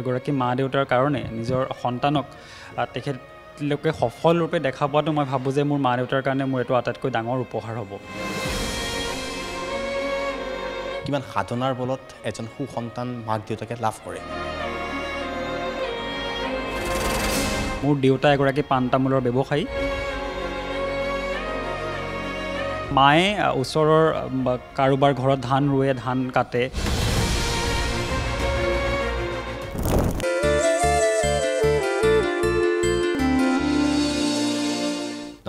এগৰাকী মা দেউতাৰ কাৰণে নিজৰ সন্তানক তেখেতলোকে সফল ৰূপে দেখা পোৱাটো মই ভাবোঁ যে মোৰ মা দেউতাৰ কাৰণে মোৰ এইটো আটাইতকৈ ডাঙৰ উপহাৰ হ'ব। কিমান সাধনাৰ বলত এজন সুসন্তান মাক দেউতাকে লাভ কৰে। মোৰ দেউতা এগৰাকী পাণ তামোলৰ ব্যৱসায়ী। মায়ে ওচৰৰ কাৰোবাৰ ঘৰত ধান ৰুৱে, ধান কাটে।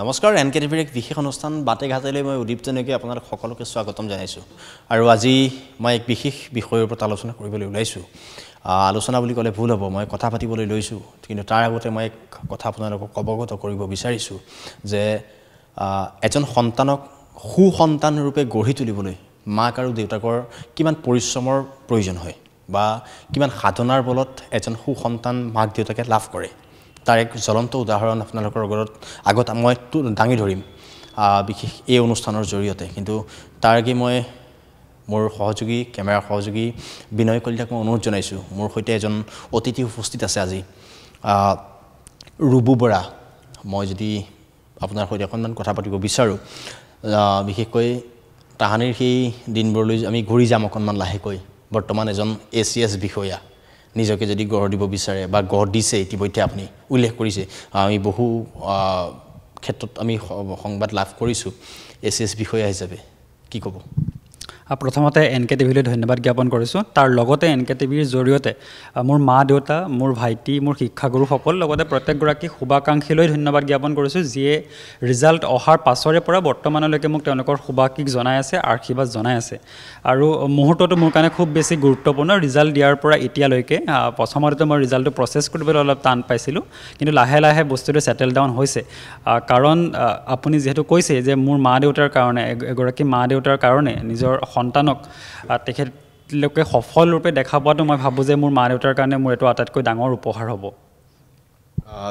নমস্কাৰ, NKTVৰ এক বিশেষ অনুষ্ঠান বাটে ঘাটেলৈ মই উদীপ জনকে আপোনালোক সকলোকে স্বাগতম জনাইছোঁ। আৰু আজি মই এক বিশেষ বিষয়ৰ ওপৰত আলোচনা কৰিবলৈ ওলাইছোঁ। আলোচনা বুলি ক'লে ভুল হ'ব, মই কথা পাতিবলৈ লৈছোঁ, কিন্তু তাৰ আগতে মই এক কথা আপোনালোকক অৱগত কৰিব বিচাৰিছোঁ যে এজন সন্তানক সুসন্তান ৰূপে গঢ়ি তুলিবলৈ মাক আৰু দেউতাকৰ কিমান পৰিশ্ৰমৰ প্ৰয়োজন হয় বা কিমান সাধনাৰ বলত এজন সুসন্তান মাক দেউতাকে লাভ কৰে, তাৰ এক জ্বলন্ত উদাহৰণ আপোনালোকৰ আগত মই দাঙি ধৰিম বিশেষ এই অনুষ্ঠানৰ জৰিয়তে। কিন্তু তাৰ আগেয়ে মই মোৰ সহযোগী কেমেৰা সহযোগী বিনয় কলিতাক মই অনুৰোধ জনাইছোঁ। মোৰ সৈতে এজন অতিথি উপস্থিত আছে আজি, ৰুবু বৰা। মই যদি আপোনাৰ সৈতে অকণমান কথা পাতিব বিচাৰোঁ, বিশেষকৈ তাহানিৰ সেই দিনবোৰলৈ আমি ঘূৰি যাম অকণমান লাহেকৈ। বৰ্তমান এজন ACS বিষয়া নিজকে যদি গঢ় দিব বিচাৰে বা গঢ় দিছে, ইতিমধ্যে আপুনি উল্লেখ কৰিছে, আমি বহু ক্ষেত্ৰত আমি সংবাদ লাভ কৰিছোঁ ACS বিষয়া হিচাপে, কি ক'ব? প্ৰথমতে NKTVলৈ ধন্যবাদ জ্ঞাপন কৰিছোঁ। তাৰ লগতে NKTVৰ জৰিয়তে মোৰ মা দেউতা, মোৰ ভাইটি, মোৰ শিক্ষাগুৰুসকল, লগতে প্ৰত্যেকগৰাকী শুভাকাংক্ষীলৈ ধন্যবাদ জ্ঞাপন কৰিছোঁ, যিয়ে ৰিজাল্ট অহাৰ পাছৰে পৰা বৰ্তমানলৈকে মোক তেওঁলোকৰ শুভাশীষ জনাই আছে, আশীৰ্বাদ জনাই আছে। আৰু মুহূৰ্তটো মোৰ কাৰণে খুব বেছি গুৰুত্বপূৰ্ণ। ৰিজাল্ট দিয়াৰ পৰা এতিয়ালৈকে প্ৰথমতে মই ৰিজাল্টটো প্ৰচেছ কৰিবলৈ অলপ টান পাইছিলোঁ, কিন্তু লাহে লাহে বস্তুটো ছেটেল ডাউন হৈছে। কাৰণ আপুনি যিহেতু কৈছে যে মোৰ মা দেউতাৰ কাৰণে, এগৰাকী মা দেউতাৰ কাৰণে নিজৰ সন্তানক তেখেতলোকে সফল ৰূপে দেখা পোৱাটো মই ভাবোঁ যে মোৰ মা দেউতাৰ কাৰণে মোৰ এইটো আটাইতকৈ ডাঙৰ উপহাৰ হ'ব।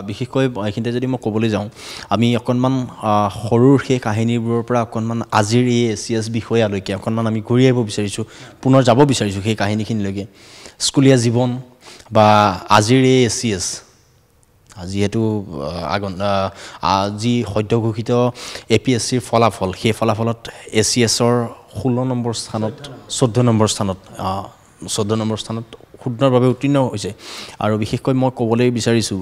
বিশেষকৈ এইখিনিতে যদি মই ক'বলৈ যাওঁ, আমি অকণমান সৰুৰ সেই কাহিনীবোৰৰ পৰা অকণমান আজিৰ এই ACS বিষয়ালৈকে অকণমান আমি ঘূৰি আহিব বিচাৰিছোঁ, পুনৰ যাব বিচাৰিছোঁ সেই কাহিনীখিনিলৈকে। স্কুলীয়া জীৱন বা আজিৰ এই ACS, যিহেতু যি সদ্য ঘোষিত APSCৰ ফলাফল, সেই ফলাফলত ACSৰ 16 নম্বৰ স্থানত 14 নম্বৰ স্থানত শুদ্ধভাৱে উত্তীৰ্ণ হৈছে। আৰু বিশেষকৈ মই ক'বলৈ বিচাৰিছোঁ,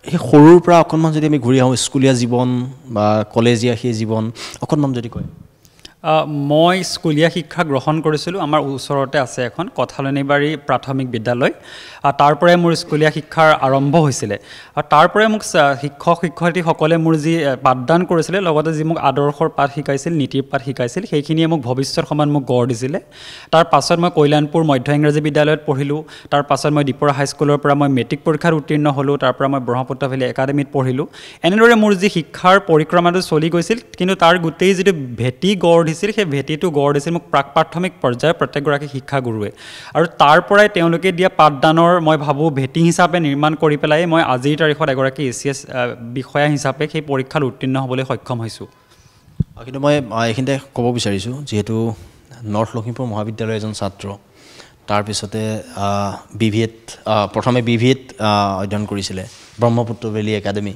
সেই সৰুৰ পৰা অকণমান যদি আমি ঘূৰি আহোঁ, স্কুলীয়া জীৱন বা কলেজীয়া সেই জীৱন অকণমান যদি কয়। মই স্কুলীয়া শিক্ষা গ্ৰহণ কৰিছিলোঁ। আমাৰ ওচৰতে আছে এখন কঠালনীবাৰী প্ৰাথমিক বিদ্যালয়। তাৰ পৰাই মোৰ স্কুলীয়া শিক্ষাৰ আৰম্ভ হৈছিলে। আৰু তাৰ পৰাই মোক শিক্ষক শিক্ষয়িত্ৰীসকলে মোৰ যি পাঠদান কৰিছিলে, লগতে যি মোক আদৰ্শৰ পাঠ শিকাইছিল, নীতিৰ পাঠ শিকাইছিল, সেইখিনিয়ে মোক ভৱিষ্যত সমান মোক গঢ় দিছিলে। তাৰ পাছত মই কল্যাণপুৰ মধ্য ইংৰাজী বিদ্যালয়ত পঢ়িলোঁ। তাৰ পাছত মই দীপৰা হাইস্কুলৰ পৰা মই মেট্ৰিক পৰীক্ষাত উত্তীৰ্ণ হ'লোঁ। তাৰ পৰা মই ব্ৰহ্মপুত্ৰ ভেলী একাডেমীত পঢ়িলোঁ। এনেদৰে মোৰ যি শিক্ষাৰ পৰিক্ৰমাটো চলি গৈছিল, কিন্তু তাৰ গোটেই যিটো ভেটি গঢ় দিছিল, সেই ভেটিটো গঢ় দিছিল মোক প্ৰাক প্ৰাথমিক পৰ্যায়ৰ প্ৰত্যেকগৰাকী শিক্ষাগুৰুৱে। আৰু তাৰ পৰাই তেওঁলোকে দিয়া পাঠদানৰ মই ভাবোঁ ভেটি হিচাপে নিৰ্মাণ কৰি পেলাই মই আজিৰ তাৰিখত এগৰাকী ACS বিষয়া হিচাপে সেই পৰীক্ষাত উত্তীৰ্ণ হ'বলৈ সক্ষম হৈছোঁ। কিন্তু মই এইখিনিতে ক'ব বিচাৰিছোঁ, যিহেতু নৰ্থ লখিমপুৰ মহাবিদ্যালয়ৰ এজন ছাত্ৰ, তাৰপিছতে প্ৰথমে BVA অধ্যয়ন কৰিছিলে ব্ৰহ্মপুত্ৰ ভেলী একাডেমী,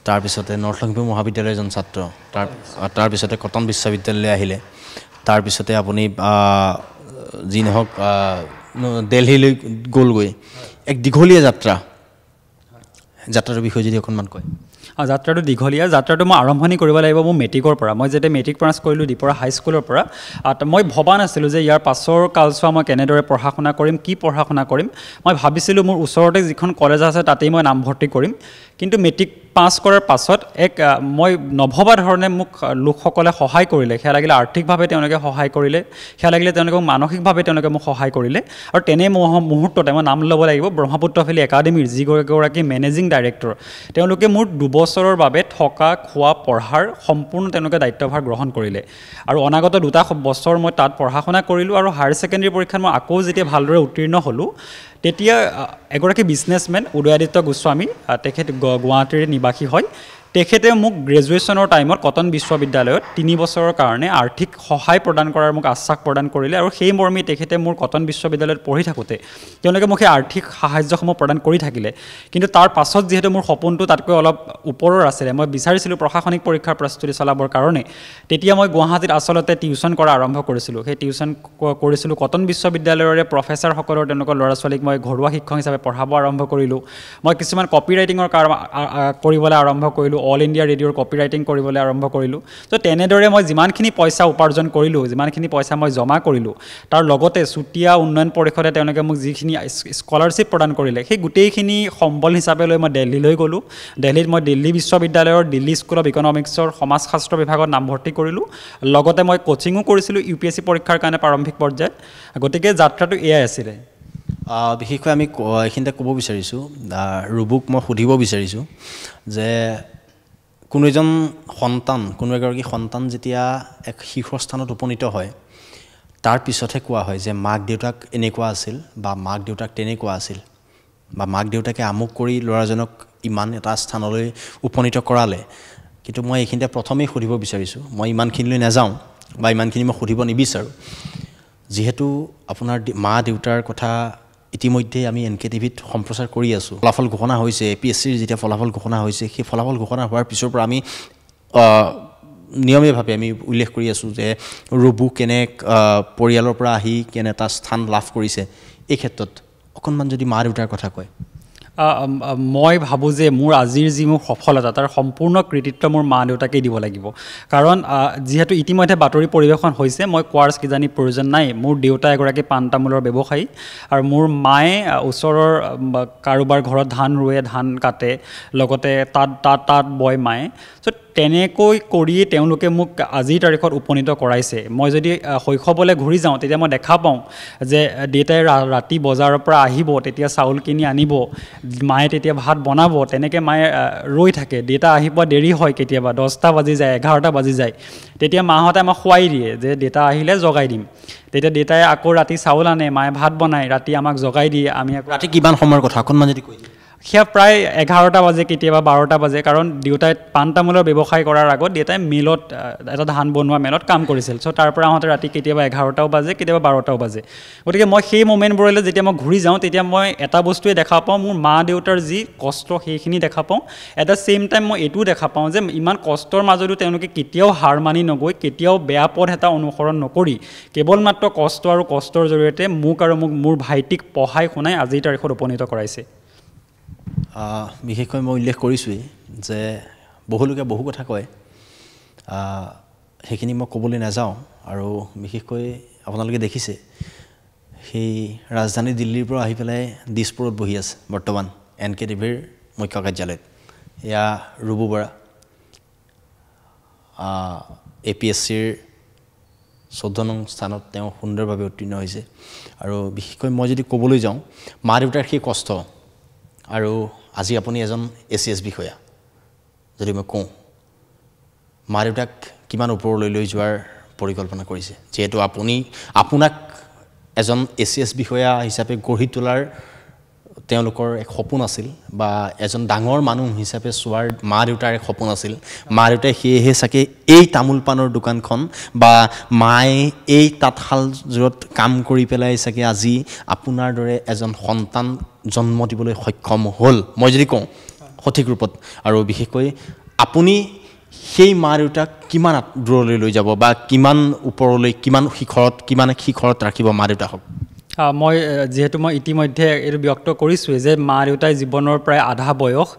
তাৰপিছতে নৰ্থ লখিমপুৰ মহাবিদ্যালয়ৰ এজন ছাত্ৰ, তাৰপিছতে কটন বিশ্ববিদ্যালয়লৈ আহিলে, তাৰপিছতে আপুনি যি নহওক দিল্লীলৈ গ'লগৈ। এক দীঘলীয়া যাত্ৰাটোৰ বিষয়ে যদি অকণমান কয়। যাত্ৰাটো দীঘলীয়া। যাত্ৰাটো মই আৰম্ভণি কৰিব লাগিব মোৰ মেট্ৰিকৰ পৰা। মই যেতিয়া মেট্ৰিক পাছ কৰিলোঁ দীপৰা হাইস্কুলৰ পৰা, মই ভবা নাছিলোঁ যে ইয়াৰ পাছৰ কালচোৱা মই কেনেদৰে পঢ়া শুনা কৰিম, কি পঢ়া শুনা কৰিম। মই ভাবিছিলোঁ মোৰ ওচৰতে যিখন কলেজ আছে তাতেই মই নামভৰ্তি কৰিম। কিন্তু মেট্ৰিক পাছ কৰাৰ পাছত মই নভবা ধৰণে মোক লোকসকলে সহায় কৰিলে। সেয়া লাগিলে আৰ্থিকভাৱে তেওঁলোকে সহায় কৰিলে, সেয়া লাগিলে তেওঁলোকে মানসিকভাৱে তেওঁলোকে মোক সহায় কৰিলে। আৰু তেনে মুহূৰ্ততে মই নাম ল'ব লাগিব ব্ৰহ্মপুত্ৰ ভেলী একাডেমীৰ যিগৰাকী মেনেজিং ডাইৰেক্টৰ, তেওঁলোকে মোৰ 2 বছৰৰ বাবে থকা খোৱা পঢ়াৰ সম্পূৰ্ণ তেওঁলোকে দায়িত্বভাৰ গ্ৰহণ কৰিলে। আৰু অনাগত 2 বছৰ মই তাত পঢ়া শুনা কৰিলোঁ। আৰু হায়াৰ ছেকেণ্ডেৰী পৰীক্ষাত মই আকৌ যেতিয়া ভালদৰে উত্তীৰ্ণ হ'লোঁ, তেতিয়া এগৰাকী বিজনেছমেন উদয়াদিত্য গোস্বামী, তেখেত গুৱাহাটীৰ নিবাসী হয়। তেখেতে মোক গ্ৰেজুৱেশ্যনৰ টাইমত কটন বিশ্ববিদ্যালয়ত 3 বছৰৰ কাৰণে আৰ্থিক সহায় প্ৰদান কৰাৰ মোক আশ্বাস প্ৰদান কৰিলে, আৰু সেই মৰ্মে তেখেতে মোৰ কটন বিশ্ববিদ্যালয়ত পঢ়ি থাকোঁতে তেওঁলোকে মোক সেই আৰ্থিক সাহায্যসমূহ প্ৰদান কৰি থাকিলে। কিন্তু তাৰ পাছত যিহেতু মোৰ সপোনটো তাতকৈ অলপ ওপৰৰ আছিলে, মই বিচাৰিছিলোঁ প্ৰশাসনিক পৰীক্ষাৰ প্ৰস্তুতি চলাবৰ কাৰণে, তেতিয়া মই গুৱাহাটীত আচলতে টিউশ্যন কৰা আৰম্ভ কৰিছিলোঁ। সেই টিউশ্যন কৰিছিলোঁ কটন বিশ্ববিদ্যালয়ৰে প্ৰফেচাৰসকলৰ তেওঁলোকৰ ল'ৰা ছোৱালীক মই ঘৰুৱা শিক্ষক হিচাপে পঢ়াব আৰম্ভ কৰিলোঁ। মই কিছুমান কপি ৰাইটিঙৰ কাম কৰিবলৈ আৰম্ভ কৰিলোঁ, অল ইণ্ডিয়া ৰেডিঅ'ৰ কপি ৰাইটিং কৰিবলৈ আৰম্ভ কৰিলোঁ। তো তেনেদৰে মই যিমানখিনি পইচা উপাৰ্জন কৰিলোঁ, যিমানখিনি পইচা মই জমা কৰিলোঁ, তাৰ লগতে চুতীয়া উন্নয়ন পৰিষদে তেওঁলোকে মোক যিখিনি স্কলাৰশ্বিপ প্ৰদান কৰিলে, সেই গোটেইখিনি সম্বল হিচাপে লৈ মই দিল্লীলৈ গ'লোঁ। দিল্লীত মই দিল্লী বিশ্ববিদ্যালয়ৰ দিল্লী স্কুল অফ ইকনমিক্সৰ সমাজশাস্ত্ৰ বিভাগত নামভৰ্তি কৰিলোঁ। লগতে মই কোচিঙো কৰিছিলোঁ UPSC পৰীক্ষাৰ কাৰণে প্ৰাৰম্ভিক পৰ্যায়ত। গতিকে যাত্ৰাটো এয়াই আছিলে। বিশেষকৈ আমি এইখিনিতে ক'ব বিচাৰিছোঁ, ৰুবুক মই সুধিব বিচাৰিছোঁ যে কোনো এগৰাকী সন্তান যেতিয়া এক শীৰ্ষস্থানত উপনীত হয়, তাৰ পিছতহে কোৱা হয় যে মাক দেউতাক এনেকুৱা আছিল বা মাক দেউতাক তেনেকুৱা আছিল, বা মাক দেউতাকে আমুক কৰি ল'ৰাজনক ইমান এটা স্থানলৈ উপনীত কৰালে। কিন্তু মই এইখিনিতে প্ৰথমেই সুধিব বিচাৰিছোঁ, মই ইমানখিনিলৈ নাযাওঁ বা ইমানখিনি মই সুধিব নিবিচাৰোঁ, যিহেতু আপোনাৰ মা দেউতাৰ কথা ইতিমধ্যেই আমি NKTVত সম্প্ৰচাৰ কৰি আছোঁ। ফলাফল ঘোষণা হৈছে, APSCৰ যেতিয়া ফলাফল ঘোষণা হৈছে, সেই ফলাফল ঘোষণা হোৱাৰ পিছৰ পৰা আমি নিয়মীয়াভাৱে আমি উল্লেখ কৰি আছোঁ যে ৰুবু কেনে পৰিয়ালৰ পৰা আহি কেনে এটা স্থান লাভ কৰিছে। এই ক্ষেত্ৰত অকণমান যদি মা দেউতাৰ কথা কয়। মই ভাবোঁ যে মোৰ আজিৰ যি মোৰ সফলতা, তাৰ সম্পূৰ্ণ কৃতিত্ব মোৰ মা দেউতাকেই দিব লাগিব। কাৰণ যিহেতু ইতিমধ্যে বাতৰি পৰিৱেশন হৈছে, মই কোৱাৰ কিজানি প্ৰয়োজন নাই, মোৰ দেউতা এগৰাকী পাণ তামোলৰ ব্যৱসায়ী, আৰু মোৰ মায়ে ওচৰৰ কাৰোবাৰ ঘৰত ধান ৰুৱে, ধান কাটে, লগতে তাঁত বয় মায়ে। চ' তেনেকৈ কৰিয়ে তেওঁলোকে মোক আজিৰ তাৰিখত উপনীত কৰাইছে। মই যদি শৈশৱলৈ ঘূৰি যাওঁ, তেতিয়া মই দেখা পাওঁ যে দেউতাই ৰাতি বজাৰৰ পৰা আহিব, তেতিয়া চাউল কিনি আনিব, মায়ে তেতিয়া ভাত বনাব, তেনেকৈ মায়ে ৰৈ থাকে। দেউতা আহি পোৱা দেৰি হয়, কেতিয়াবা 10টা বাজি যায়, 11টা বাজি যায়। তেতিয়া মাহঁতে আমাক খুৱাই দিয়ে যে দেউতা আহিলে জগাই দিম। তেতিয়া দেউতাই আকৌ ৰাতি চাউল আনে, মায়ে ভাত বনায়, ৰাতি আমাক জগাই দিয়ে। আমি ৰাতি কিমান সময়ৰ কথা অকণমান যদি কৈ দিয়ে। সেয়া প্ৰায় 11টা বাজে, কেতিয়াবা 12টা বাজে, কাৰণ দেউতাই পাণ তামোলৰ ব্যৱসায় কৰাৰ আগত দেউতাই মিলত, এটা ধান বনোৱা মিলত কাম কৰিছিল। চ' তাৰ পৰা আহোঁতে ৰাতি কেতিয়াবা 11টাও বাজে, কেতিয়াবা 12টাও বাজে। গতিকে মই সেই মোমেণ্টবোৰলৈ যেতিয়া মই ঘূৰি যাওঁ, তেতিয়া মই এটা বস্তুৱে দেখা পাওঁ, মোৰ মা দেউতাৰ যি কষ্ট সেইখিনি দেখা পাওঁ। এট দ্য ছেইম টাইম মই এইটোও দেখা পাওঁ যে ইমান কষ্টৰ মাজতো তেওঁলোকে কেতিয়াও হাৰ মানি নগৈ, কেতিয়াও বেয়া পথ এটা অনুসৰণ নকৰি, কেৱল মাত্ৰ কষ্ট আৰু কষ্টৰ জৰিয়তে মোক আৰু মোৰ ভাইটিক পঢ়াই শুনাই আজিৰ তাৰিখত উপনীত কৰাইছে। বিশেষকৈ মই উল্লেখ কৰিছোঁৱেই যে বহুলোকে বহু কথা কয়, সেইখিনি মই ক'বলৈ নাযাওঁ। আৰু বিশেষকৈ আপোনালোকে দেখিছে, সেই ৰাজধানী দিল্লীৰ পৰা আহি পেলাই দিছপুৰত বহি আছে বৰ্তমান NKTVৰ মুখ্য কাৰ্যালয়ত। এয়া ৰুবু বৰা, APSCৰ 14 নং স্থানত তেওঁ সুন্দৰভাৱে উত্তীৰ্ণ হৈছে। আৰু বিশেষকৈ মই যদি ক'বলৈ যাওঁ, মা দেউতাৰ সেই কষ্ট, আৰু আজি আপুনি এজন ACS বিষয়া, যদি মই কওঁ মা দেউতাক কিমান ওপৰলৈ লৈ যোৱাৰ পৰিকল্পনা কৰিছে, যিহেতু আপোনাক এজন ACS বিষয়া হিচাপে গঢ়ি তোলাৰ তেওঁলোকৰ এক সপোন আছিল, বা এজন ডাঙৰ মানুহ হিচাপে চোৱাৰ মা দেউতাৰ এক সপোন আছিল। মা দেউতাই সেয়েহে চাগে এই তামোল পাণৰ দোকানখন বা মায়ে এই তাঁতশালযোৰত কাম কৰি পেলাই চাগে আজি আপোনাৰ দৰে এজন সন্তান জন্ম দিবলৈ সক্ষম হ'ল, মই যদি কওঁ সঠিক ৰূপত। আৰু বিশেষকৈ আপুনি সেই মা দেউতাক কিমান দূৰলৈ লৈ যাব, বা কিমান ওপৰলৈ, কিমান শিখৰত ৰাখিব মা দেউতাকক? যিহেতু মই ইতিমধ্যে এইটো ব্যক্ত কৰিছোঁৱেই যে মা দেউতাই জীৱনৰ প্ৰায় আধা বয়স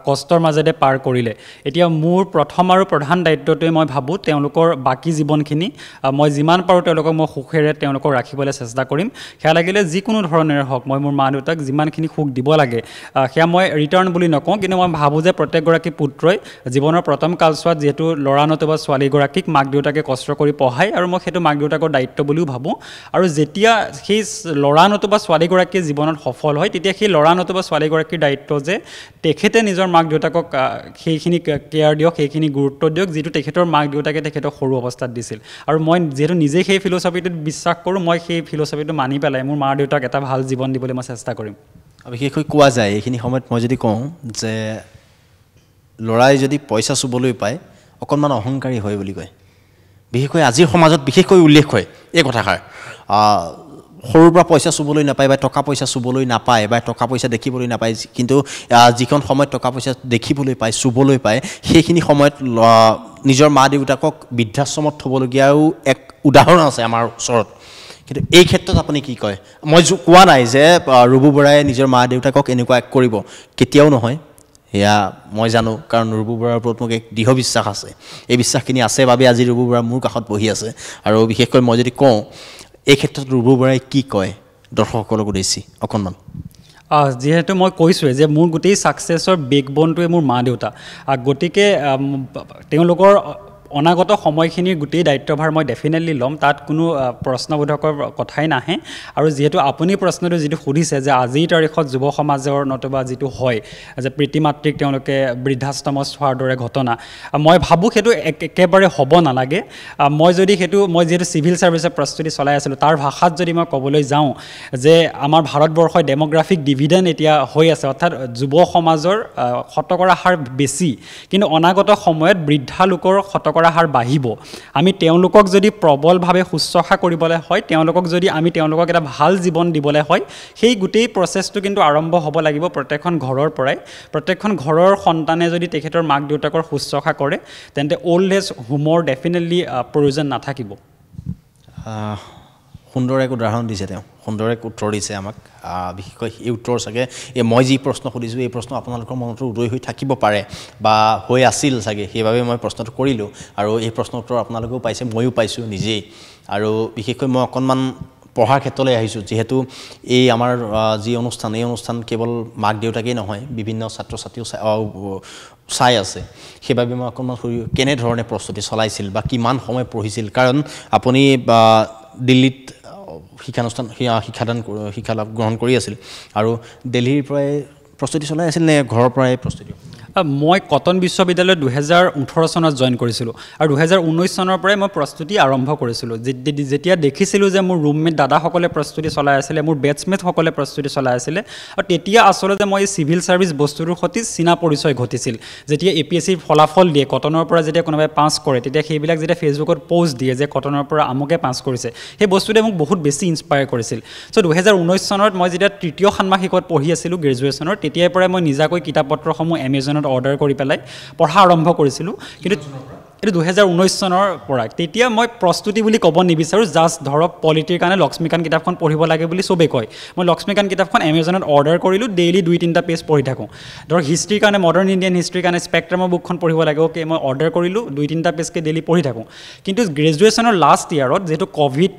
কষ্টৰ মাজেৰে পাৰ কৰিলে। এতিয়া মোৰ প্ৰথম আৰু প্ৰধান দায়িত্বটোৱে মই ভাবোঁ তেওঁলোকৰ বাকী জীৱনখিনি মই যিমান পাৰোঁ তেওঁলোকক মই সুখেৰে তেওঁলোকক ৰাখিবলৈ চেষ্টা কৰিম। সেয়া লাগিলে যিকোনো ধৰণেৰে হওক, মই মোৰ মা দেউতাক যিমানখিনি সুখ দিব লাগে সেয়া মই ৰিটাৰ্ণ বুলি নকওঁ, কিন্তু মই ভাবোঁ যে প্ৰত্যেকগৰাকী পুত্ৰই জীৱনৰ প্ৰথম কালচোৱাত যিহেতু ল'ৰা নতুবা ছোৱালীগৰাকীক মাক দেউতাকে কষ্ট কৰি পঢ়ায়, আৰু মই সেইটো মাক দেউতাকৰ দায়িত্ব বুলিও ভাবোঁ। আৰু যেতিয়া সেই ল'ৰা নতুবা ছোৱালীগৰাকীয়ে জীৱনত সফল হয় তেতিয়া সেই ল'ৰা নতুবা ছোৱালীগৰাকীৰ দায়িত্ব যে তেখেতে নিজৰ মাক দেউতাকক সেইখিনি কেয়াৰ দিয়ক, সেইখিনি গুৰুত্ব দিয়ক যিটো তেখেতৰ মাক দেউতাকে তেখেতক সৰু অৱস্থাত দিছিল। আৰু মই যিহেতু নিজেই সেই ফিল'চফিটোত বিশ্বাস কৰোঁ, মই সেই ফিল'চফিটো মানি পেলাই মোৰ মা দেউতাক এটা ভাল জীৱন দিবলৈ মই চেষ্টা কৰিম। বিশেষকৈ কোৱা যায় এইখিনি সময়ত মই যদি কওঁ যে ল'ৰাই যদি পইচা চুবলৈ পায় অকণমান অহংকাৰী হয় বুলি কয়। বিশেষকৈ আজিৰ সমাজত বিশেষকৈ উল্লেখ হয় এই কথাষাৰ। সৰুৰ পৰা পইচা চুবলৈ নাপায় বা টকা পইচা চুবলৈ নাপায় বা টকা পইচা দেখিবলৈ নাপায়, কিন্তু যিখন সময়ত টকা পইচা দেখিবলৈ পায়, চুবলৈ পায়, সেইখিনি সময়ত নিজৰ মা দেউতাকক বৃদ্ধাশ্ৰমত থ'বলগীয়াও এক উদাহৰণ আছে আমাৰ ওচৰত। কিন্তু এই ক্ষেত্ৰত আপুনি কি কয়? মই কোৱা নাই যে ৰুবু বৰাই নিজৰ মা দেউতাকক এনেকুৱা এক কৰিব, কেতিয়াও নহয়, সেয়া মই জানো, কাৰণ ৰুবু বৰাৰ ওপৰত মোক এক দৃঢ় বিশ্বাস আছে। এই বিশ্বাসখিনি আছে বাবে আজি ৰুবু বৰা মোৰ কাষত বহি আছে। আৰু বিশেষকৈ মই যদি কওঁ এই ক্ষেত্ৰত ৰুবু বৰাই কি কয় দৰ্শকসকলক উদ্দেশ্যি অকণমান? যিহেতু মই কৈছোঁৱে যে মোৰ গোটেই ছাকচেছৰ বেকবনটোৱে মোৰ মা দেউতা, গতিকে তেওঁলোকৰ অনাগত সময়খিনিৰ গোটেই দায়িত্বভাৰ মই ডেফিনেটলি ল'ম, তাত কোনো প্ৰশ্নবোধকৰ কথাই নাহে। আৰু যিহেতু আপুনি প্ৰশ্নটো যিটো সুধিছে যে আজিৰ তাৰিখত যুৱ সমাজৰ নতুবা যিটো হয় যে পিতৃ মাতৃক তেওঁলোকে বৃদ্ধাশ্ৰমত থোৱাৰ দৰে ঘটনা, মই ভাবোঁ সেইটো একেবাৰে হ'ব নালাগে। মই যিহেতু চিভিল ছাৰ্ভিচৰ প্ৰস্তুতি চলাই আছিলোঁ, তাৰ ভাষাত যদি মই ক'বলৈ যাওঁ যে আমাৰ ভাৰতবৰ্ষই ডেম'গ্ৰাফিক ডিভিডেণ্ড এতিয়া হৈ আছে, অৰ্থাৎ যুৱ সমাজৰ শতকৰা হাৰ বেছি, কিন্তু অনাগত সময়ত বৃদ্ধা লোকৰ শতকৰা হাৰ বাঢ়িব। আমি তেওঁলোকক যদি প্ৰবলভাৱে শুশ্ৰূষা কৰিবলৈ হয়, তেওঁলোকক এটা ভাল জীৱন দিবলৈ হয়, সেই গোটেই প্ৰচেছটো কিন্তু আৰম্ভ হ'ব লাগিব প্ৰত্যেকখন ঘৰৰ পৰাই। প্ৰত্যেকখন ঘৰৰ সন্তানে যদি তেখেতৰ মাক দেউতাকৰ শুশ্ৰূষা কৰে তেন্তে অল্ড এজ হোমৰ ডেফিনেটলি প্ৰয়োজন নাথাকিব। সুন্দৰ এক উদাহৰণ দিছে তেওঁ, সুন্দৰ এক উত্তৰ দিছে আমাক। বিশেষকৈ এই উত্তৰ চাগে মই যি প্ৰশ্ন সুধিছোঁ এই প্ৰশ্ন আপোনালোকৰ মনতো উদয় হৈ থাকিব পাৰে বা হৈ আছিল চাগে, সেইবাবে মই প্ৰশ্নটো কৰিলোঁ। আৰু এই প্ৰশ্নৰ উত্তৰ আপোনালোকেও পাইছে, ময়ো পাইছোঁ নিজেই। আৰু বিশেষকৈ মই অকণমান পঢ়াৰ ক্ষেত্ৰলৈ আহিছোঁ, যিহেতু এই আমাৰ যি অনুষ্ঠান, এই অনুষ্ঠান কেৱল মাক দেউতাকেই নহয়, বিভিন্ন ছাত্ৰ ছাত্ৰীও চাই আছে। সেইবাবে মই অকণমান কেনেধৰণে প্ৰস্তুতি চলাইছিল বা কিমান সময় পঢ়িছিল, কাৰণ আপুনি দিল্লীত শিক্ষা লাভ গ্ৰহণ কৰি আছিল আৰু দিল্লীৰ পৰাই প্ৰস্তুতি চলাই আছিল নে ঘৰৰ পৰাই প্ৰস্তুতি? মই কটন বিশ্ববিদ্যালয়ত 2018 চনত জইন কৰিছিলোঁ আৰু 2019 চনৰ পৰাই মই প্ৰস্তুতি আৰম্ভ কৰিছিলোঁ। যেতিয়া দেখিছিলোঁ যে মোৰ ৰুমমেট দাদাসকলে প্ৰস্তুতি চলাই আছিলে, মোৰ বেটছমেটসকলে প্ৰস্তুতি চলাই আছিলে, আৰু তেতিয়া আচলতে মই চিভিল ছাৰ্ভিচ বস্তুটোৰ সৈতে চিনা পৰিচয় ঘটিছিল। যেতিয়া APSCৰ ফলাফল দিয়ে, কটনৰ পৰা যেতিয়া কোনোবাই পাছ কৰে, তেতিয়া সেইবিলাক যেতিয়া ফেচবুকত পষ্ট দিয়ে যে কটনৰ পৰা আমুকে পাছ কৰিছে, সেই বস্তুটোৱে মোক বহুত বেছি ইনস্পায়াৰ কৰিছিল। চ' 2019 চনত মই যেতিয়া তৃতীয় ষান্মাসিকত পঢ়ি আছিলোঁ গ্ৰেজুৱেশ্যনৰ, তেতিয়াৰ পৰাই মই নিজাকৈ কিতাপ পত্ৰসমূহ এমেজনত অৰ্ডাৰ কৰি পেলাই পঢ়া আৰম্ভ কৰিছিলোঁ। কিন্তু এইটো 2019 চনৰ পৰা। তেতিয়া মই প্ৰস্তুতি বুলি ক'ব নিবিচাৰোঁ, জাষ্ট ধৰক পলিটিৰ কাৰণে লক্ষ্মীকান্ত কিতাপখন পঢ়িব লাগে বুলি চবেই কয়। মই লক্ষ্মীকান্ত কিতাপখন এমেজনত অৰ্ডাৰ কৰিলোঁ, ডেইলি 2-3টা পেজ পঢ়ি থাকোঁ। ধৰক হিষ্ট্ৰীৰ কাৰণে, মডাৰ্ণ ইণ্ডিয়ান হিষ্ট্ৰীৰ কাৰণে স্পেক্ট্ৰামৰ বুকখন পঢ়িব লাগে, অ'কে, মই অৰ্ডাৰ কৰিলোঁ, 2-3টা পেজকৈ ডেইলি পঢ়ি থাকোঁ। কিন্তু গ্ৰেজুৱেশ্যনৰ লাষ্ট ইয়াৰত যিহেতু ক'ভিড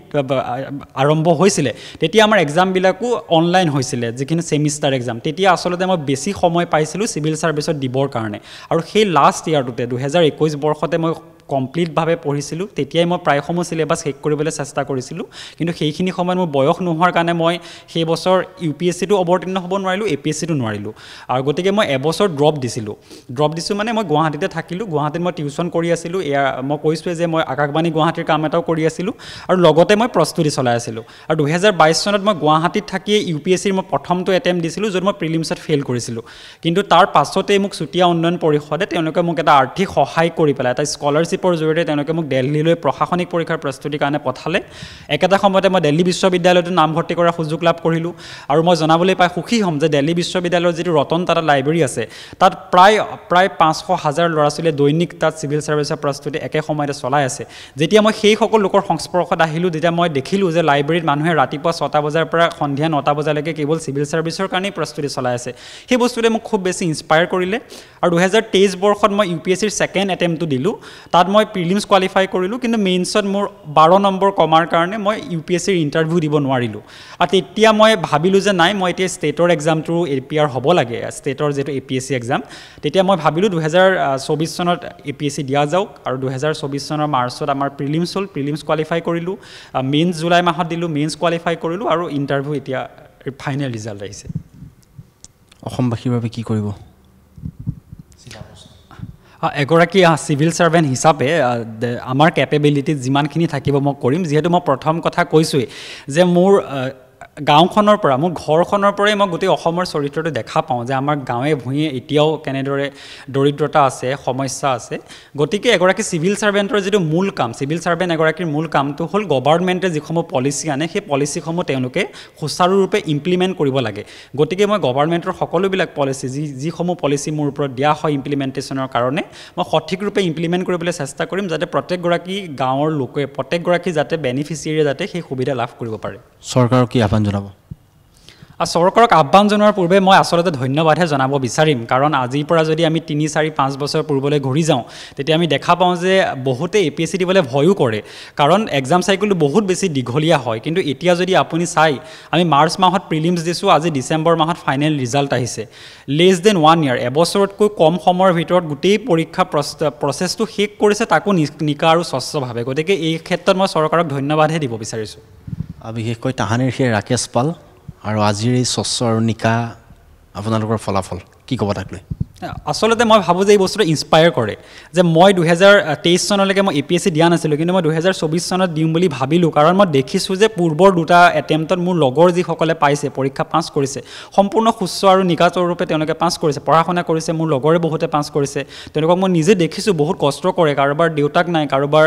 আৰম্ভ হৈছিলে, তেতিয়া আমাৰ এক্সামবিলাকো অনলাইন হৈছিলে, যিখিনি ছেমিষ্টাৰ এক্সাম। তেতিয়া আচলতে মই বেছি সময় পাইছিলোঁ চিভিল ছাৰ্ভিচত দিবৰ কাৰণে। আৰু সেই লাষ্ট ইয়াৰটোতে 2021 বৰ্ষতে মই কমপ্লিটভাৱে পঢ়িছিলোঁ। তেতিয়াই মই প্ৰায়সমূহ চিলেবাছ শেষ কৰিবলৈ চেষ্টা কৰিছিলোঁ, কিন্তু সেইখিনি সময়ত মোৰ বয়স নোহোৱাৰ কাৰণে মই সেই বছৰ UPSCটো অৱতীৰ্ণ হ'ব নোৱাৰিলোঁ, APSCটো নোৱাৰিলোঁ। আৰু গতিকে মই এবছৰ ড্ৰপ দিছোঁ মানে মই গুৱাহাটীতে থাকিলোঁ। গুৱাহাটীত মই টিউশ্যন কৰি আছিলোঁ, মই কৈছোঁৱে যে মই আকাশবাণী গুৱাহাটীৰ কাম এটাও কৰি আছিলোঁ আৰু লগতে মই প্ৰস্তুতি চলাই আছিলোঁ। আৰু 2022 চনত মই গুৱাহাটীত থাকিয়ে UPSCৰ মই প্ৰথমটো এটেম্প্ট দিছিলোঁ, য'ত মই প্ৰিলিমছত ফেইল কৰিছিলোঁ। কিন্তু তাৰ পাছতেই মোক চুতীয়া উন্নয়ন পৰিষদে তেওঁলোকে মোক এটা আৰ্থিক সহায় কৰি পেলাই, এটা স্কলাৰশ্বিপৰ জৰিয়তে তেওঁলোকে মোক দিল্লীলৈ প্ৰশাসনিক পৰীক্ষাৰ প্ৰস্তুতিৰ কাৰণে পঠালে। একেটা সময়তে মই দিল্লী বিশ্ববিদ্যালয়তো নামভৰ্তি কৰাৰ সুযোগ লাভ কৰিলোঁ। আৰু মই জনাবলৈ পাই সুখী হ'ম যে দিল্লী বিশ্ববিদ্যালয়ৰ যিটো ৰতন টাটা লাইব্ৰেৰী আছে, তাত প্ৰায় 500,000 ল'ৰা ছোৱালীয়ে দৈনিক তাত চিভিল ছাৰ্ভিচৰ প্ৰস্তুতি একে সময়তে চলাই আছে। যেতিয়া মই সেই সকলো লোকৰ সংস্পৰ্শত আহিলোঁ, যেতিয়া মই দেখিলোঁ যে লাইব্ৰেৰীত মানুহে ৰাতিপুৱা 6টা বজাৰ পৰা সন্ধিয়া 9টা বজালৈকে কেৱল চিভিল ছাৰ্ভিচৰ কাৰণেই প্ৰস্তুতি চলাই আছে, সেই বস্তুটোৱে মোক খুব বেছি ইনস্পায়াৰ কৰিলে। আৰু 2023 বৰ্ষত মই UPSCৰ ছেকেণ্ড এটেম্পটো দিলোঁ। তাত তাত মই প্ৰিলিমছ কোৱালিফাই কৰিলোঁ কিন্তু মেইনছত মোৰ 12 নম্বৰ কমাৰ কাৰণে মই UPSCৰ ইণ্টাৰভিউ দিব নোৱাৰিলোঁ আৰু তেতিয়া মই ভাবিলোঁ যে নাই মই এতিয়া ষ্টেটৰ এক্সামটো APR হ'ব লাগে ষ্টেটৰ যিটো APSC এক্সাম তেতিয়া মই ভাবিলোঁ 2024 চনত APSC দিয়া যাওক আৰু 2024 চনৰ মাৰ্চত আমাৰ প্ৰিলিমছ হ'ল প্ৰিলিমছ কোৱালিফাই কৰিলোঁ মেইনছ জুলাই মাহত দিলোঁ মেইনছ কোৱালিফাই কৰিলোঁ আৰু ইণ্টাৰভিউ এতিয়া ফাইনেল ৰিজাল্ট আহিছে অসমবাসীৰ বাবে কি কৰিব এগৰাকী চিভিল ছাৰ্ভেণ্ট হিচাপে আমাৰ কেপেবিলিটিত যিমানখিনি থাকিব মই কৰিম যিহেতু মই প্ৰথম কথা কৈছোঁৱেই যে মোৰ গাঁওখনৰ পৰা মোৰ ঘৰখনৰ পৰাই মই গোটেই অসমৰ চৰিত্ৰটো দেখা পাওঁ যে আমাৰ গাঁৱে ভূঞে এতিয়াও কেনেদৰে দৰিদ্ৰতা আছে সমস্যা আছে গতিকে এগৰাকী চিভিল ছাৰ্ভেণ্টৰ যিটো মূল কাম চিভিল ছাৰ্ভেণ্ট এগৰাকীৰ মূল কামটো হ'ল গভৰ্ণমেণ্টে যিসমূহ পলিচি আনে সেই পলিচিসমূহ তেওঁলোকে সুচাৰুৰূপে ইমপ্লিমেণ্ট কৰিব লাগে গতিকে মই গভৰ্ণমেণ্টৰ সকলোবিলাক পলিচি যিসমূহ পলিচি মোৰ ওপৰত দিয়া হয় ইমপ্লিমেণ্টেশ্যনৰ কাৰণে মই সঠিক ৰূপে ইমপ্লিমেণ্ট কৰিবলৈ চেষ্টা কৰিম যাতে প্ৰত্যেকগৰাকী গাঁৱৰ লোকে প্ৰত্যেকগৰাকী যাতে বেনিফিচিয়াৰীয়ে যাতে সেই সুবিধা লাভ কৰিব পাৰে চৰকাৰক কি আহ্বান জনাব চৰকাৰক আহ্বান জনোৱাৰ পূৰ্বে মই আচলতে ধন্যবাদহে জনাব বিচাৰিম কাৰণ আজিৰ পৰা যদি আমি 3, 4, 5 বছৰ পূৰ্বলৈ ঘূৰি যাওঁ তেতিয়া আমি দেখা পাওঁ যে বহুতে APSC দিবলৈ ভয়ো কৰে কাৰণ এক্সাম চাইকেলটো বহুত বেছি দীঘলীয়া হয় কিন্তু এতিয়া যদি আপুনি চাই আমি মাৰ্চ মাহত প্ৰিলিমছ দিছোঁ আজি ডিচেম্বৰ মাহত ফাইনেল ৰিজাল্ট আহিছে লেছ দেন 1 ইয়াৰ এবছৰতকৈ কম সময়ৰ ভিতৰত গোটেই পৰীক্ষা প্ৰচেছটো শেষ কৰিছে তাকো নিকা আৰু স্বচ্ছভাৱে গতিকে এই ক্ষেত্ৰত মই চৰকাৰক ধন্যবাদহে দিব বিচাৰিছোঁ বিশেষকৈ তাহানিৰ সেই ৰাকেশ পাল আৰু আজিৰ এই স্বচ্ছ আৰু নিকা আপোনালোকৰ ফলাফল কি ক'ব তাক লৈ আচলতে মই ভাবোঁ যে এই বস্তুটো ইনস্পায়াৰ কৰে যে মই 2023 চনলৈকে মই APSC দিয়া নাছিলোঁ কিন্তু মই 2024 চনত দিম বুলি ভাবিলোঁ কাৰণ মই দেখিছোঁ যে পূৰ্বৰ দুটা এটেম্পটত মোৰ লগৰ যিসকলে পাইছে পৰীক্ষা পাছ কৰিছে সম্পূৰ্ণ সুস্থ আৰু নিকাতৰূপে তেওঁলোকে পাছ কৰিছে পঢ়া শুনা কৰিছে মোৰ লগৰে বহুতে পাছ কৰিছে তেওঁলোকক মই নিজে দেখিছোঁ বহুত কষ্ট কৰে কাৰোবাৰ দেউতাক নাই কাৰোবাৰ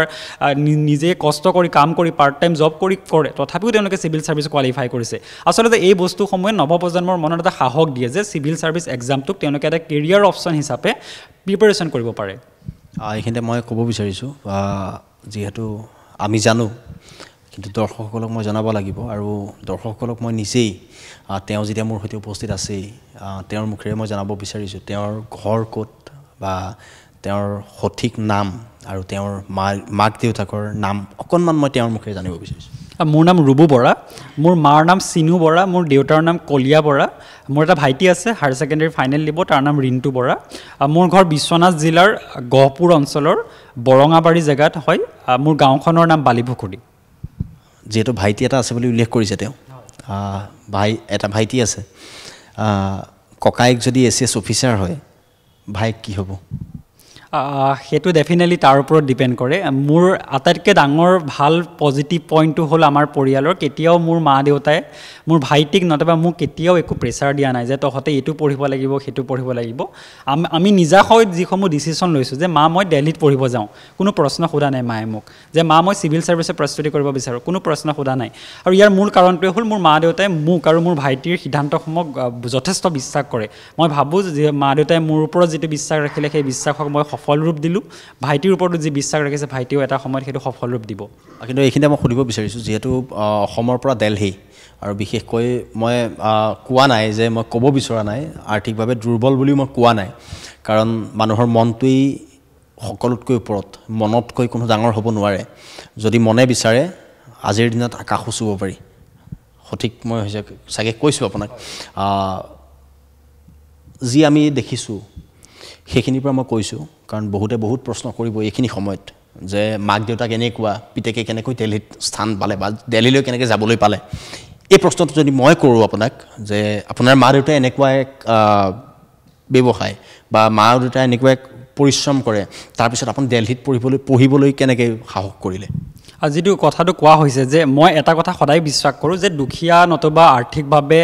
নিজে কষ্ট কৰি কাম কৰি পাৰ্ট টাইম জব কৰে তথাপিও তেওঁলোকে চিভিল ছাৰ্ভিচ কোৱালিফাই কৰিছে আচলতে এই বস্তুসমূহে নৱপ্ৰজন্মৰ মনত এটা সাহস দিয়ে যে চিভিল ছাৰ্ভিচ এক্সামটোক তেওঁলোকে এটা কেৰিয়াৰ অপশ্যন হিচাপে প্ৰিপাৰেশ্যন কৰিব পাৰে এইখিনিতে মই ক'ব বিচাৰিছোঁ যিহেতু আমি জানো কিন্তু দৰ্শকসকলক মই জনাব লাগিব আৰু দৰ্শকসকলক মই নিজেই তেওঁ যেতিয়া মোৰ সৈতে উপস্থিত আছেই তেওঁৰ মুখেৰে মই জনাব বিচাৰিছোঁ তেওঁৰ ঘৰ ক'ত বা তেওঁৰ সঠিক নাম আৰু তেওঁৰ মাক দেউতাকৰ নাম অকণমান মই তেওঁৰ মুখেৰে জানিব বিচাৰিছোঁ মোৰ নাম ৰুবু বৰা মোৰ মাৰ নাম চিনু বৰা মোৰ দেউতাৰ নাম কলিয়া বৰা মোৰ এটা ভাইটি আছে হায়াৰ ছেকেণ্ডেৰী ফাইনেল দিব তাৰ নাম ৰিণ্টু বৰা মোৰ ঘৰ বিশ্বনাথ জিলাৰ গহপুৰ অঞ্চলৰ বৰঙাবাৰী জেগাত হয় মোৰ গাঁওখনৰ নাম বালিপুখুৰী যিহেতু ভাইটি এটা আছে বুলি উল্লেখ কৰিছে তেওঁ এটা ভাইটি আছে ককায়েক যদি ACS অফিচাৰ হয় ভাইক কি হ'ব সেইটো ডেফিনেটলি তাৰ ওপৰত ডিপেণ্ড কৰে মোৰ আটাইতকৈ ডাঙৰ ভাল পজিটিভ পইণ্টটো হ'ল আমাৰ পৰিয়ালৰ কেতিয়াও মোৰ মা দেউতাই মোৰ ভাইটিক নতুবা মোক কেতিয়াও একো প্ৰেছাৰ দিয়া নাই যে তহঁতে এইটো পঢ়িব লাগিব সেইটো পঢ়িব লাগিব আমি নিজাকৈ যিসমূহ ডিচিশ্যন লৈছোঁ যে মা মই দিল্লীত পঢ়িব যাওঁ কোনো প্ৰশ্ন সোধা নাই মায়ে মোক যে মা মই চিভিল ছাৰ্ভিচৰ প্ৰস্তুতি কৰিব বিচাৰোঁ কোনো প্ৰশ্ন সোধা নাই আৰু ইয়াৰ মূল কাৰণটোৱে হ'ল মোৰ মা দেউতাই মোক আৰু মোৰ ভাইটিৰ সিদ্ধান্তসমূহক যথেষ্ট বিশ্বাস কৰে মই ভাবোঁ যে মা দেউতাই মোৰ ওপৰত যিটো বিশ্বাস ৰাখিলে সেই বিশ্বাসক মই সফল ৰূপ দিলোঁ ভাইটিৰ ওপৰতো যি বিশ্বাস ৰাখিছে ভাইটিও এটা সময়ত সেইটো সফল ৰূপ দিব কিন্তু এইখিনিতে মই সুধিব বিচাৰিছোঁ যিহেতু অসমৰ পৰা দিল্লী আৰু বিশেষকৈ মই কোৱা নাই যে মই ক'ব বিচৰা নাই আৰ্থিকভাৱে দুৰ্বল বুলি মই কোৱা নাই কাৰণ মানুহৰ মনটোৱেই সকলোতকৈ ওপৰত মনতকৈ কোনো ডাঙৰ হ'ব নোৱাৰে যদি মনে বিচাৰে আজিৰ দিনত আকাশো চুব পাৰি সঠিক মই চাগে কৈছোঁ আপোনাক যি আমি দেখিছোঁ সেইখিনিৰ পৰা মই কৈছোঁ কাৰণ বহুতে বহুত প্ৰশ্ন কৰিব এইখিনি সময়ত যে মাক দেউতাক এনেকুৱা পিতেকে কেনেকৈ দিল্লীত স্থান পালে বা দিল্লীলৈ কেনেকৈ যাবলৈ পালে এই প্ৰশ্নটো যদি মই কৰোঁ আপোনাক যে আপোনাৰ মা দেউতাই এনেকুৱা এক ব্যৱসায় বা মা দেউতাই এনেকুৱা এক পৰিশ্ৰম কৰে তাৰপিছত আপুনি দিল্লীত পঢ়িবলৈ কেনেকৈ সাহস কৰিলে যিটো কথাটো কোৱা হৈছে যে মই এটা কথা সদায় বিশ্বাস কৰোঁ যে দুখীয়া নতুবা আৰ্থিকভাৱে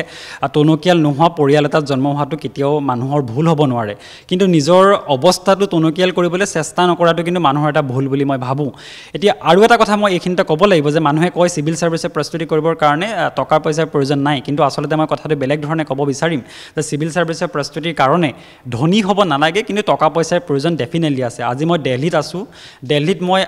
টনকিয়াল নোহোৱা পৰিয়াল এটাত জন্ম হোৱাটো কেতিয়াও মানুহৰ ভুল হ'ব নোৱাৰে কিন্তু নিজৰ অৱস্থাটো টনকিয়াল কৰিবলৈ চেষ্টা নকৰাটো কিন্তু মানুহৰ এটা ভুল বুলি মই ভাবোঁ এতিয়া আৰু এটা কথা মই এইখিনিতে ক'ব লাগিব যে মানুহে কয় চিভিল ছাৰ্ভিচৰ প্ৰস্তুতি কৰিবৰ কাৰণে টকা পইচাৰ প্ৰয়োজন নাই কিন্তু আচলতে মই কথাটো বেলেগ ধৰণে ক'ব বিচাৰিম যে চিভিল ছাৰ্ভিচৰ প্ৰস্তুতিৰ কাৰণে ধনী হ'ব নালাগে কিন্তু টকা পইচাৰ প্ৰয়োজন ডেফিনেটলি আছে আজি মই দিল্লীত আছোঁ দিল্লীত মই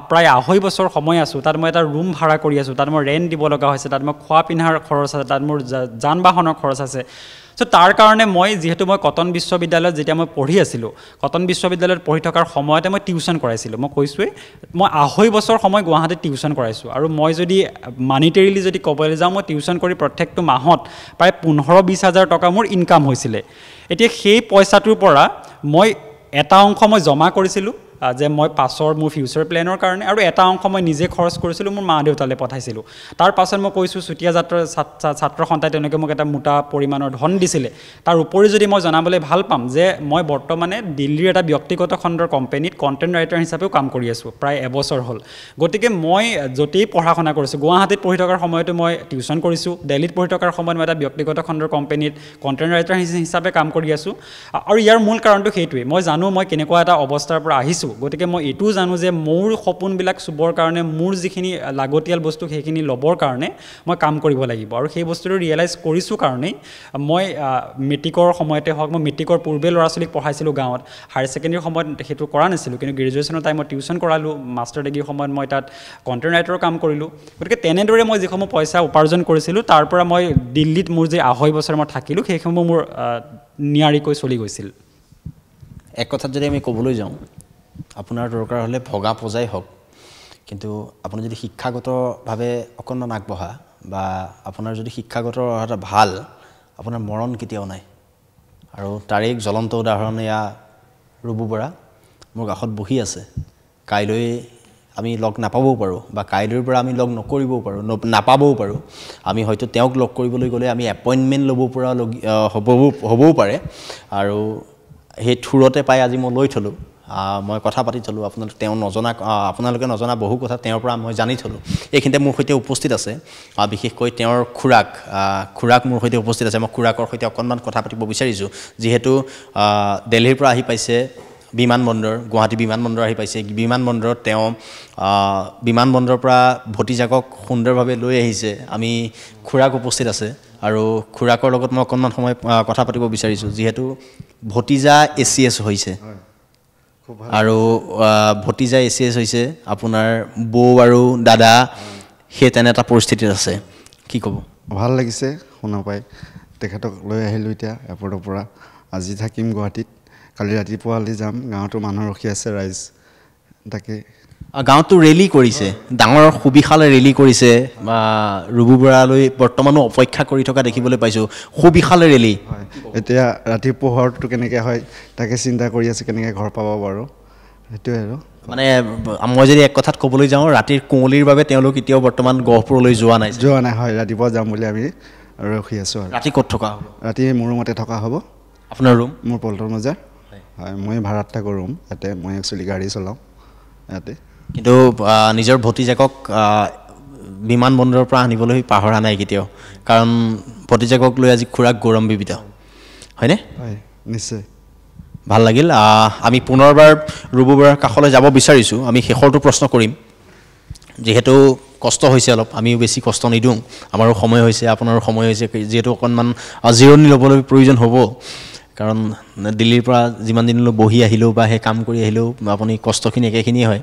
প্ৰায় 2.5 বছৰ সময় আছোঁ, তাত মই এটা ৰুম ভাড়া কৰি আছোঁ, তাত মই ৰেণ্ট দিব লগা হৈছে, তাত মই খোৱা পিন্ধাৰ খৰচ আছে, তাত মোৰ যান বাহনৰ খৰচ আছে। চ' তাৰ কাৰণে যিহেতু মই কটন বিশ্ববিদ্যালয়ত যেতিয়া মই পঢ়ি আছিলোঁ, কটন বিশ্ববিদ্যালয়ত পঢ়ি থকাৰ সময়তে মই টিউশ্যন কৰাইছিলোঁ। মই কৈছোঁৱেই, মই 2.5 বছৰ সময় গুৱাহাটীত টিউশ্যন কৰাইছোঁ। আৰু মই যদি মানিটেৰিলি যদি ক'বলৈ যাওঁ, মই টিউশ্যন কৰি প্ৰত্যেকটো মাহত প্ৰায় 15-20 হাজাৰ টকা মোৰ ইনকাম হৈছিলে। এতিয়া সেই পইচাটোৰ পৰা মই এটা অংশ মই জমা কৰিছিলোঁ যে মই পাছৰ মোৰ ফিউচাৰ প্লেনৰ কাৰণে, আৰু এটা অংশ মই নিজে খৰচ কৰিছিলোঁ, মোৰ মা দেউতালৈ পঠাইছিলোঁ। তাৰ পাছত মই কৈছোঁ চুতীয়া ছাত্ৰ সন্থাই তেওঁলোকে মোক এটা মোটা পৰিমাণৰ ধন দিছিলে। তাৰ উপৰি যদি মই জনাবলৈ ভাল পাম যে মই বৰ্তমানে দিল্লীৰ এটা ব্যক্তিগত খণ্ডৰ কোম্পানীত কণ্টেণ্ট ৰাইটাৰ হিচাপেও কাম কৰি আছোঁ, প্ৰায় এবছৰ হ'ল। গতিকে মই য'তেই পঢ়া শুনা কৰিছোঁ, গুৱাহাটীত পঢ়ি থকাৰ সময়তো মই টিউশ্যন কৰিছোঁ, দিল্লীত পঢ়ি থকাৰ সময়ত মই এটা ব্যক্তিগত খণ্ডৰ কোম্পানীত কণ্টেণ্ট ৰাইটাৰ হিচাপে কাম কৰি আছোঁ। আৰু ইয়াৰ মূল কাৰণটো সেইটোৱেই, মই জানো মই কেনেকুৱা এটা অৱস্থাৰ পৰা আহিছোঁ। গতিকে মই এইটোও জানো যে মোৰ সপোনবিলাক চুবৰ কাৰণে, মোৰ যিখিনি লাগতিয়াল বস্তু সেইখিনি ল'বৰ কাৰণে মই কাম কৰিব লাগিব। আৰু সেই বস্তুটো ৰিয়েলাইজ কৰিছোঁ কাৰণেই মই মেট্ৰিকৰ সময়তে হওক, মই মেট্ৰিকৰ পূৰ্বে ল'ৰা ছোৱালীক পঢ়াইছিলোঁ গাঁৱত, হায়াৰ ছেকেণ্ডেৰীৰ সময়ত সেইটো কৰা নাছিলোঁ, কিন্তু গ্ৰেজুৱেশ্যনৰ টাইমত মই টিউশ্যন কৰালোঁ, মাষ্টাৰ ডিগ্ৰীৰ সময়ত মই তাত কণ্টেণ্ট ৰাইটাৰৰ কাম কৰিলোঁ। গতিকে তেনেদৰে মই যিসমূহ পইচা উপাৰ্জন কৰিছিলোঁ, তাৰ পৰা মই দিল্লীত মোৰ যে 2.5 বছৰ মই থাকিলোঁ, সেইসমূহ মোৰ নিয়াৰিকৈ চলি গৈছিল। এক কথাত যদি আমি ক'বলৈ যাওঁ, আপোনাৰ দৰকাৰ হ'লে ভগা পজাই হওক, কিন্তু আপুনি যদি শিক্ষাগতভাৱে অকণমান আগবঢ়া বা আপোনাৰ যদি শিক্ষাগত অৰ্হতা ভাল, আপোনাৰ মৰণ কেতিয়াও নাই। আৰু তাৰে এক জ্বলন্ত উদাহৰণ এয়া ৰুবু বৰা মোৰ কাষত বহি আছে। কাইলৈ আমি লগ নাপাবও পাৰোঁ, বা কাইলৈৰ পৰা আমি লগ নকৰিবও পাৰোঁ, নাপাবও পাৰোঁ। আমি হয়তো তেওঁক লগ কৰিবলৈ গ'লে আমি এপইণ্টমেণ্ট ল'ব পৰা হ'বও পাৰে। আৰু সেই থোৰতে পাই আজি মই লৈ থ'লোঁ, মই কথা পাতি থ'লোঁ। আপোনালোকে নজনা বহু কথা তেওঁৰ পৰা মই জানি থ'লোঁ। এইখিনিতে মোৰ সৈতে উপস্থিত আছে বিশেষকৈ তেওঁৰ খুৰাক মোৰ সৈতে উপস্থিত আছে। মই খুৰাকৰ সৈতে অকণমান কথা পাতিব বিচাৰিছোঁ, যিহেতু দিল্লীৰ পৰা আহি পাইছে বিমানবন্দৰ, গুৱাহাটী বিমানবন্দৰ আহি পাইছে। বিমানবন্দৰত তেওঁ বিমানবন্দৰৰ পৰা ভতিজাকক সুন্দৰভাৱে লৈ আহিছে। আমি খুৰাক উপস্থিত আছে, আৰু খুৰাকৰ লগত মই অকণমান সময় কথা পাতিব বিচাৰিছোঁ, যিহেতু ভতিজা ACS হৈছে, আৰু ভতিজা ACS হৈছে, আপোনাৰ বৌ আৰু দাদা সেই তেনে এটা পৰিস্থিতিত আছে। কি ক'ব? ভাল লাগিছে শুনা পাই। তেখেতক লৈ আহিলোঁ এতিয়া এয়াৰপৰ্টৰ পৰা। আজি থাকিম গুৱাহাটীত, কালি ৰাতিপুৱালৈ যাম। গাঁৱতো মানুহ ৰখি আছে, ৰাইজ। তাকে গাঁৱতো ৰেলী কৰিছে, ডাঙৰ সুবিশালে ৰেলী কৰিছে। ৰুবু বৰালৈ বৰ্তমানো অপেক্ষা কৰি থকা দেখিবলৈ পাইছোঁ, সুবিশালে ৰেলী। হয়, এতিয়া ৰাতি পোহৰটো কেনেকৈ হয় তাকে চিন্তা কৰি আছে, কেনেকৈ ঘৰ পাব বাৰু, সেইটোৱে। আৰু মানে মই যদি এক কথাত ক'বলৈ যাওঁ, ৰাতিৰ কুঁৱলীৰ বাবে তেওঁলোক এতিয়াও বৰ্তমান গহপুৰলৈ যোৱা নাই। হয়, ৰাতিপুৱা যাম বুলি আমি ৰখি আছোঁ। আৰু ৰাতি ক'ত থকা হ'ব? ৰাতি মোৰ ৰুমতে থকা হ'ব। আপোনাৰ ৰুম? মোৰ পল্টন বজাৰ। হয়, মই ভাড়াত থাকোঁ ৰুম ইয়াতে। মই একচুৱেলি গাড়ী চলাওঁ ইয়াতে। কিন্তু নিজৰ ভতিজাকক বিমানবন্দৰৰ পৰা আনিবলৈ পাহৰা নাই কেতিয়াও, কাৰণ ভতিজাকক লৈ আজি খুৰাক গৌৰৱান্বিত, হয়নে? হয়, নিশ্চয়। ভাল লাগিল। আমি পুনৰবাৰ ৰুবু বৰাৰ কাষলৈ যাব বিচাৰিছোঁ। আমি শেষৰটো প্ৰশ্ন কৰিম, যিহেতু কষ্ট হৈছে অলপ, আমিও বেছি কষ্ট নিদিওঁ। আমাৰো সময় হৈছে, আপোনাৰো সময় হৈছে, যিহেতু অকণমান জিৰণি ল'বলৈ প্ৰয়োজন হ'ব। কাৰণ দিল্লীৰ পৰা যিমান দিনলৈ বহি আহিলেও বা সেই কাম কৰি আহিলেও আপুনি কষ্টখিনি একেখিনিয়ে হয়।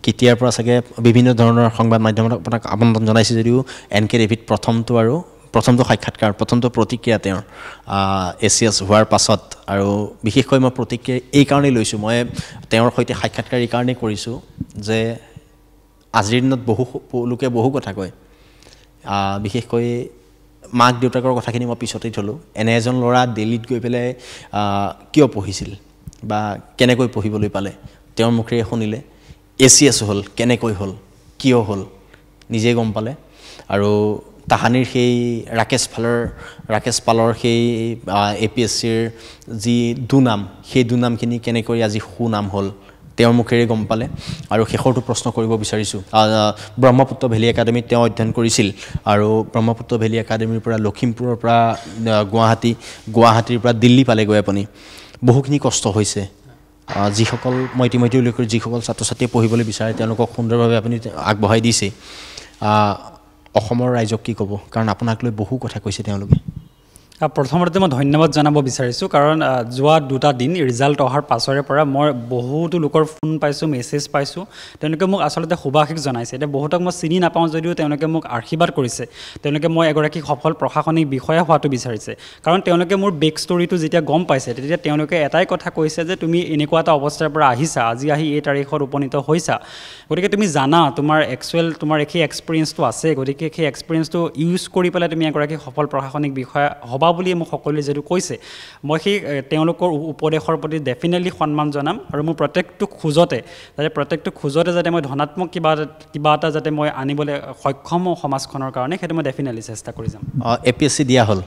কেতিয়াৰ পৰা চাগে বিভিন্ন ধৰণৰ সংবাদ মাধ্যমত আপোনাক আমন্ত্ৰণ জনাইছে যদিও NK টিভিত প্ৰথমটো সাক্ষাৎকাৰ, প্ৰথমটো প্ৰতিক্ৰিয়া তেওঁৰ ACS হোৱাৰ পাছত। আৰু বিশেষকৈ মই প্ৰতিক্ৰিয়া এই কাৰণেই লৈছোঁ, মই তেওঁৰ সৈতে সাক্ষাৎকাৰ এই কাৰণেই কৰিছোঁ যে আজিৰ দিনত বহু লোকে বহু কথা কয়, বিশেষকৈ মাক দেউতাকৰ কথাখিনি মই পিছতেই থ'লোঁ। এনে এজন ল'ৰা দিল্লীত গৈ পেলাই কিয় পঢ়িছিল বা কেনেকৈ পঢ়িবলৈ পালে, তেওঁৰ মুখেৰে শুনিলে। ACS হ'ল, কেনেকৈ হ'ল, কিয় হ'ল, নিজেই গম পালে। আৰু তাহানিৰ সেই ৰাকেশ পালৰ সেই APSCৰ যি দুনাম, সেই দুনামখিনি কেনেকৈ আজি সুনাম হ'ল, তেওঁৰ মুখেৰে গম পালে। আৰু শেষৰটো প্ৰশ্ন কৰিব বিচাৰিছোঁ, ব্ৰহ্মপুত্ৰ ভেলী একাডেমীত তেওঁ অধ্যয়ন কৰিছিল, আৰু ব্ৰহ্মপুত্ৰ ভেলী একাডেমীৰ পৰা লখিমপুৰৰ পৰা গুৱাহাটীৰ পৰা দিল্লী পালেগৈ আপুনি। বহুখিনি কষ্ট হৈছে। যিসকল মই ইতিমধ্যে উল্লেখ কৰি, যিসকল ছাত্ৰ ছাত্ৰীয়ে পঢ়িবলৈ বিচাৰে তেওঁলোকক সুন্দৰভাৱে আপুনি আগবঢ়াই দিছে। অসমৰ ৰাইজক কি ক'ব, কাৰণ আপোনাক লৈ বহু কথা কৈছে তেওঁলোকে? প্ৰথমতে মই ধন্যবাদ জনাব বিচাৰিছোঁ কাৰণ যোৱা 2টা দিন ৰিজাল্ট অহাৰ পাছৰে পৰা মই বহুতো লোকৰ ফোন পাইছোঁ মেছেজ পাইছোঁ তেওঁলোকে মোক আচলতে শুভাশীষ জনাইছে এতিয়া বহুতক মই চিনি নাপাওঁ যদিও তেওঁলোকে মোক আশীৰ্বাদ কৰিছে তেওঁলোকে মই এগৰাকী সফল প্ৰশাসনিক বিষয়া হোৱাটো বিচাৰিছে কাৰণ তেওঁলোকে মোৰ বেক ষ্টৰিটো যেতিয়া গম পাইছে তেতিয়া তেওঁলোকে এটাই কথা কৈছে যে তুমি এনেকুৱা এটা অৱস্থাৰ পৰা আহিছা আজি আহি এই তাৰিখত উপনীত হৈছা গতিকে তুমি জানা তোমাৰ একচুৱেল তোমাৰ সেই এক্সপিৰিয়েঞ্চটো আছে গতিকে সেই এক্সপিৰিয়েঞ্চটো ইউজ কৰি পেলাই তুমি এগৰাকী সফল প্ৰশাসনিক বিষয়া হ'বা বুলি মোক সকলোৱে যেটো কৈছে মই সেই তেওঁলোকৰ উপদেশৰ প্ৰতি ডেফিনেটলি সন্মান জনাম আৰু মোৰ প্ৰত্যেকটো খোজতে যাতে মই ধনাত্মক কিবা এটা যাতে মই আনিবলৈ সক্ষম হওঁ সমাজখনৰ কাৰণে সেইটো মই ডেফিনেটলি চেষ্টা কৰি যাম APSC দিয়া হ'ল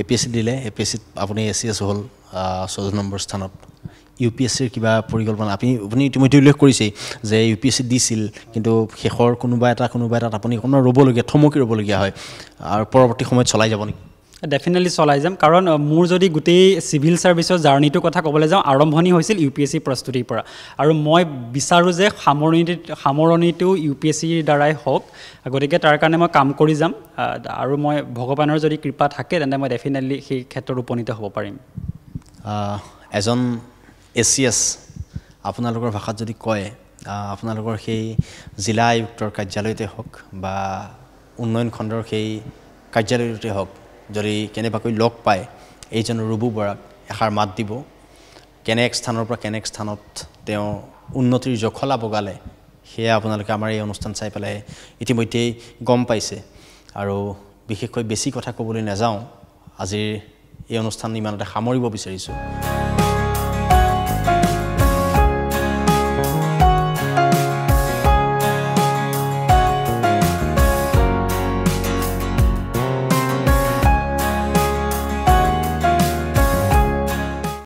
APSC দিলে APSCত আপুনি ACS হ'ল 14 নম্বৰ স্থানত UPSCৰ কিবা পৰিকল্পনা আপুনি ইতিমধ্যে উল্লেখ কৰিছে যে UPSC দিছিল কিন্তু শেষৰ কোনোবা এটাত আপুনি কোনো থমকি ৰ'বলগীয়া হয় আৰু পৰৱৰ্তী সময়ত চলাই যাব নেকি ডেফিনেটলি চলাই যাম কাৰণ মোৰ যদি গোটেই চিভিল ছাৰ্ভিচৰ জাৰ্নিটোৰ কথা ক'বলৈ যাওঁ আৰম্ভণি হৈছিল UPSC প্ৰস্তুতিৰ পৰা আৰু মই বিচাৰোঁ যে সামৰণিটো UPSCৰ দ্বাৰাই হওক গতিকে তাৰ কাৰণে মই কাম কৰি যাম আৰু মই ভগৱানৰ যদি কৃপা থাকে তেন্তে মই ডেফিনেটলি সেই ক্ষেত্ৰত উপনীত হ'ব পাৰিম এজন ACS আপোনালোকৰ ভাষাত যদি কয় আপোনালোকৰ সেই জিলা আয়ুক্তৰ কাৰ্যালয়তে হওক বা উন্নয়ন খণ্ডৰ সেই কাৰ্যালয়তে হওক যদি কেনেবাকৈ লগ পায় এইজন ৰুবু বৰাক এষাৰ মাত দিব কেনে এক স্থানৰ পৰা কেনে এক স্থানত তেওঁ উন্নতিৰ জখলা বগালে সেয়া আপোনালোকে আমাৰ এই অনুষ্ঠান চাই পেলাই ইতিমধ্যেই গম পাইছে আৰু বিশেষকৈ বেছি কথা ক'বলৈ নাযাওঁ আজিৰ এই অনুষ্ঠান ইমানতে সামৰিব বিচাৰিছোঁ